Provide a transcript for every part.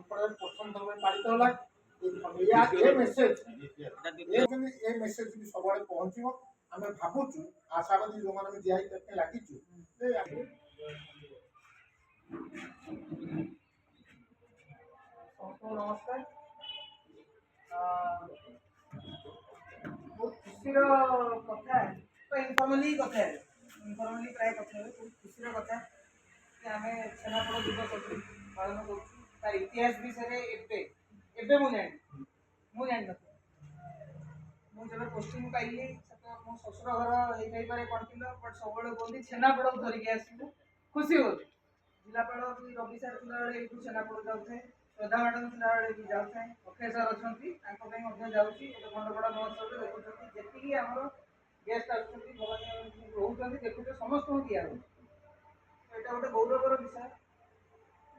ଅଞ୍ଚଳରେ ପ୍ରଥମ ଥର ପାଇଁ ପାଳିତ ହେଲା। ଏ ମେସେଜ ବି ସବୁଆଡେ ପହଞ୍ଚିବ। ଆମେ ଭାବୁଛୁ ଆଶାବାଦୀ ଯୋଉମାନେ ଜିଆଇ ଟ୍ୟାଗ୍ ଲାଗିଛୁ ନମସ୍କାର। बहुत खुशी कथा तो इनफॉर्मली कथा इनफॉर्मली प्राय कथा बहुत खुशी कथा कि आम छेनापोड़ दिवस पालन कर इतिहास विषय मुझे जब पोस्टिंग पाइली मो शशुर घर हो कंटिल बट सब कहते छेनापोड़ धरिक आसू खुशी हो जिलापाल रवि सार थी छेनापोड़ जाऊे श्रद्धा मैडम थी भी जाऊे अक्षय सर अच्छा जाऊँगी खंडपड़ा महोत्सव देखुं जी आम गेस्ट आसुँच देखुचे समस्त दिया यहाँ गोटे गौरवर विषय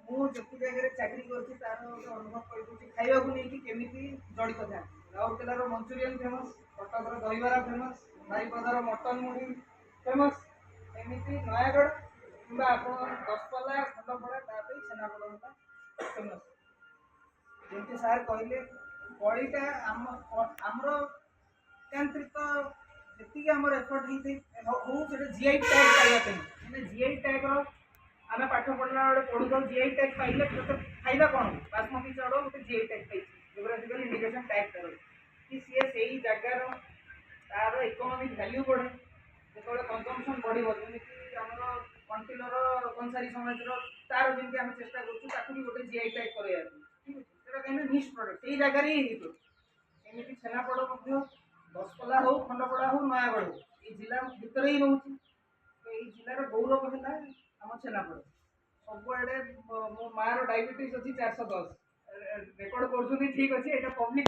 मुझे जगह चाकरी कर तार गोटे अनुभव कर खावा नहीं केमी जड़ित था राउरकेलार मंचूरियन फेमस कटकर दहीबरा फेमस बारिपदार मटन मुढ़ी फेमस एमती नयागढ़ कि आप दशपल्ला खंडपड़ा छेनापोड़ फेमस जमी सार कहले कड़ीटा आमर एकांतरित जी आम एफर्ट हो जीआई टैग पाइबा जीआई टैग आम पाठ पढ़ला बेले पढ़ुता जीआई टैग पाइले फायदा कौन बासमती चाउल गोटे जीआई टैग पाई जोग्राफिकल इंडिकेशन टैग कर कि सी से जगार तार इकोनॉमिक वैल्यू बढ़े जो कंजम्पशन बढ़ जमी आम कंटिलर कंसारी समाज तार जमी आम चेष्टा करूँ गोटे जीआई टैग कर कहीं निश प्रडक्ट से जगार ही एमती छेनापोड़ दशपल्ला हो खंडपड़ा हो नयागढ़ हो ये जिला भितर ही रोचे तो ये जिलार गौरव है आम छेनापोड़ सबुआड़े मो मार डायबिटीज अच्छी 410 रेकर्ड कर ठीक अच्छे यहाँ पब्लिक